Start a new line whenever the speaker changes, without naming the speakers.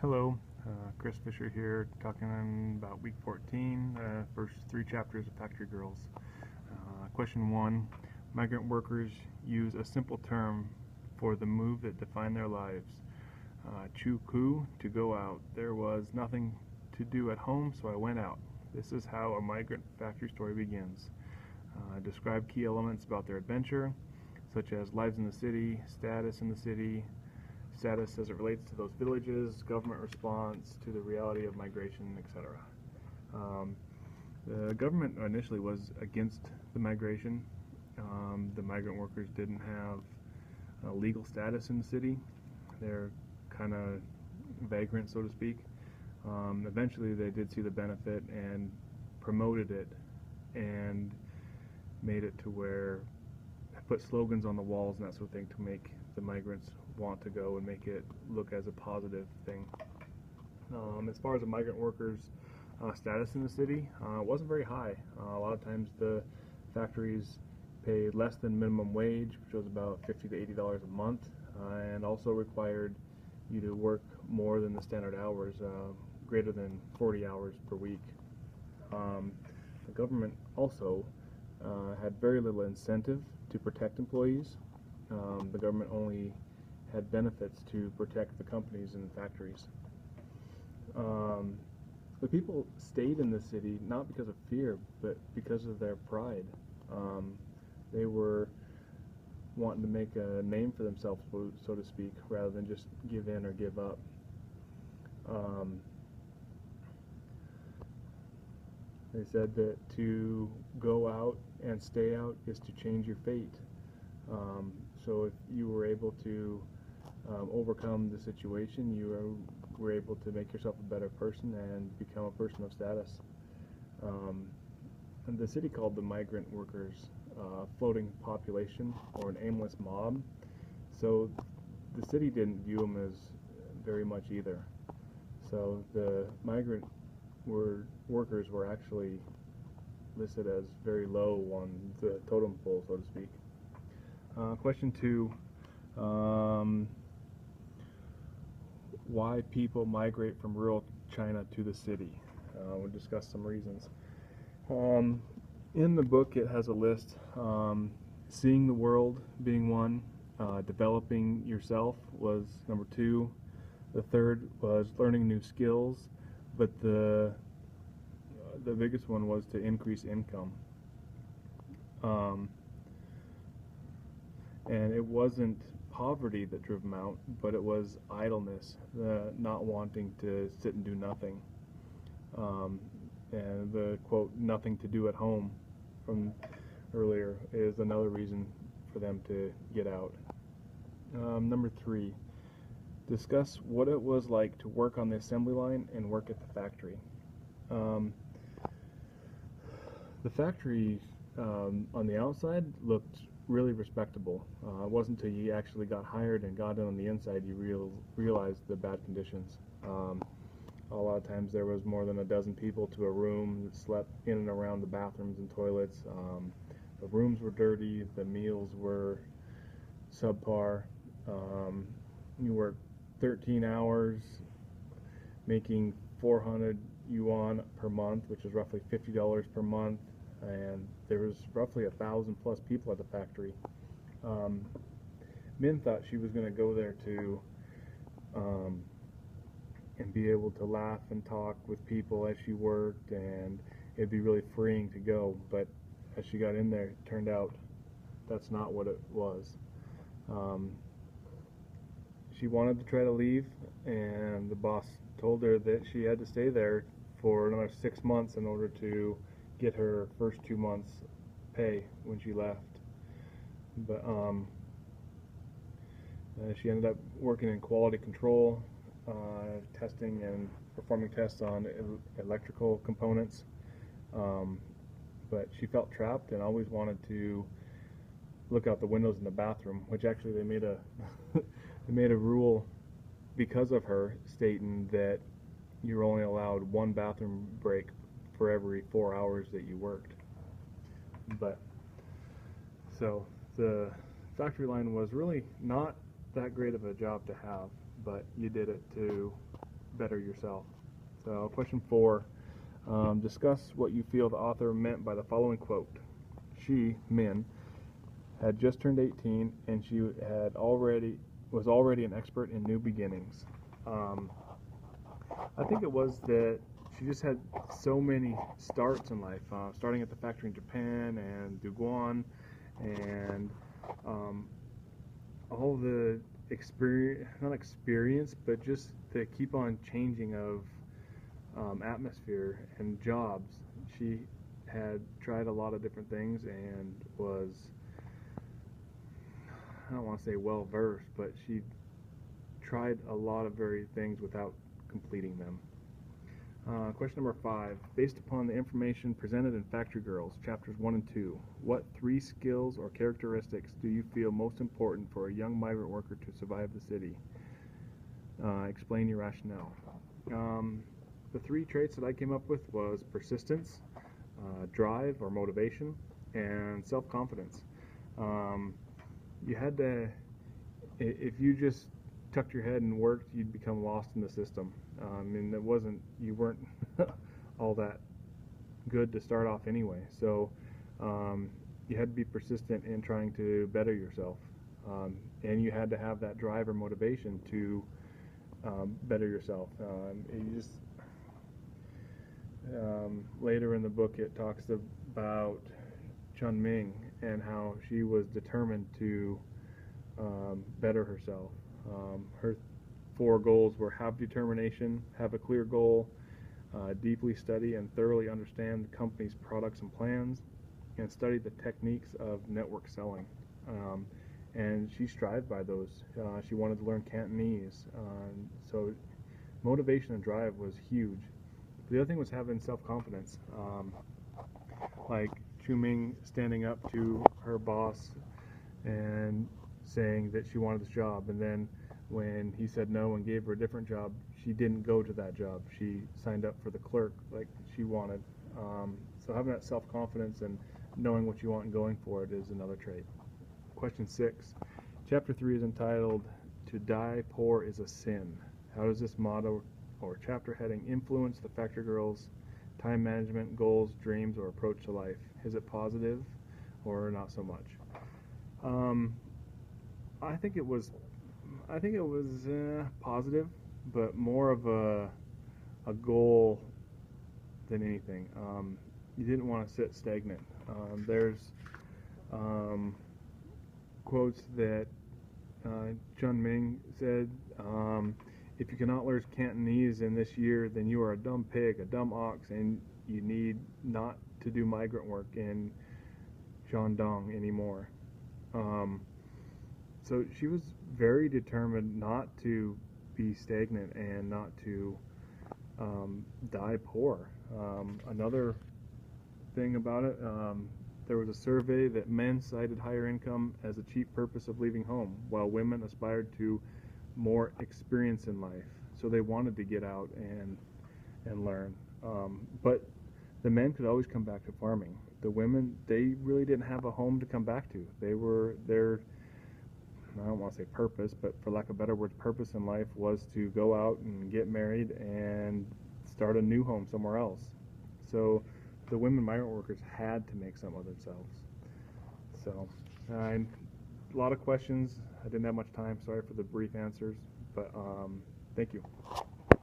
Hello, Chris Fisher here, talking about week 14, first three chapters of Factory Girls. Question 1. Migrant workers use a simple term for the move that defined their lives. Chu ku, to go out. There was nothing to do at home, so I went out. This is how a migrant factory story begins. Describe key elements about their adventure, such as lives in the city, status in the city, status as it relates to those villages, government response to the reality of migration, etc. The government initially was against the migration. The migrant workers didn't have a legal status in the city. They're kind of vagrant, so to speak. Eventually they did see the benefit and promoted it and made it to where put slogans on the walls and that sort of thing to make the migrants want to go and make it look as a positive thing. As far as the migrant workers' status in the city, it wasn't very high. A lot of times the factories paid less than minimum wage, which was about $50 to $80 a month, and also required you to work more than the standard hours, greater than 40 hours per week. The government also had very little incentive to protect employees. The government only had benefits to protect the companies and the factories. The people stayed in the city not because of fear, but because of their pride. They were wanting to make a name for themselves, so to speak, rather than just give in or give up. They said that to go out and stay out is to change your fate. So if you were able to overcome the situation, you were able to make yourself a better person and become a person of status. And the city called the migrant workers floating population or an aimless mob. So the city didn't view them as very much either. So the migrant workers were actually listed as very low on the totem pole, so to speak. Question 2. Why people migrate from rural China to the city? We'll discuss some reasons. In the book it has a list. Seeing the world being one. Developing yourself was number 2. The third was learning new skills, but the biggest one was to increase income. And it wasn't poverty that drove them out, but it was idleness, not wanting to sit and do nothing. And the quote, nothing to do at home from earlier is another reason for them to get out. Number 3, discuss what it was like to work on the assembly line and work at the factory. The factory on the outside looked really respectable. It wasn't until you actually got hired and got in on the inside you realized the bad conditions. A lot of times there was more than a dozen people to a room that slept in and around the bathrooms and toilets. The rooms were dirty, the meals were subpar. You worked 13 hours making 400 yuan per month, which is roughly $50 per month, and there was roughly 1,000 plus people at the factory. Min thought she was going to go there to and be able to laugh and talk with people as she worked, and it'd be really freeing to go, but as she got in there, it turned out that's not what it was. She wanted to try to leave, and the boss told her that she had to stay there for another 6 months in order to get her first 2 months pay when she left. But she ended up working in quality control, testing and performing tests on electrical components. But she felt trapped and always wanted to look out the windows in the bathroom, which actually they made a they made a rule because of her, stating that you're only allowed 1 bathroom break for every 4 hours that you worked. But so the factory line was really not that great of a job to have, but you did it to better yourself. So question 4, discuss what you feel the author meant by the following quote. She, Min, had just turned 18 and she was already an expert in new beginnings. I think it was that she just had so many starts in life, starting at the factory in Japan and Duguan, and all the not experience, but just the keep on changing of atmosphere and jobs. She had tried a lot of different things and was, I don't want to say well versed, but she tried a lot of varied things without completing them. Question number 5. Based upon the information presented in Factory Girls, chapters 1 and 2, what 3 skills or characteristics do you feel most important for a young migrant worker to survive the city? Explain your rationale. The 3 traits that I came up with was persistence, drive or motivation, and self-confidence. You had to, if you just tucked your head and worked, you'd become lost in the system. And you weren't all that good to start off anyway. So you had to be persistent in trying to better yourself. And you had to have that drive or motivation to better yourself. Later in the book it talks about Chun Ming and how she was determined to better herself. Her 4 goals were: have determination, have a clear goal, deeply study and thoroughly understand the company's products and plans, and study the techniques of network selling. And she strived by those. She wanted to learn Cantonese. So motivation and drive was huge. The other thing was having self-confidence. Like Chu Ming standing up to her boss and saying that she wanted this job, and then when he said no and gave her a different job, she didn't go to that job. She signed up for the clerk like she wanted. So having that self-confidence and knowing what you want and going for it is another trait. Question 6. Chapter 3 is entitled, "To Die Poor is a Sin." How does this motto or chapter heading influence the Factory Girls' time management, goals, dreams, or approach to life? Is it positive or not so much? I think it was positive, but more of a goal than anything. You didn't want to sit stagnant. There's quotes that Chun Ming said, if you cannot learn Cantonese in this year, then you are a dumb pig, a dumb ox, and you need not to do migrant work in Shandong anymore. So she was very determined not to be stagnant and not to die poor. Another thing about it, there was a survey that men cited higher income as a chief purpose of leaving home, while women aspired to more experience in life. So they wanted to get out and learn. But the men could always come back to farming. The women, they really didn't have a home to come back to. Their, I don't want to say purpose, but for lack of better words, purpose in life was to go out and get married and start a new home somewhere else. So the women migrant workers had to make some of themselves. So a lot of questions. I didn't have much time. Sorry for the brief answers, but thank you.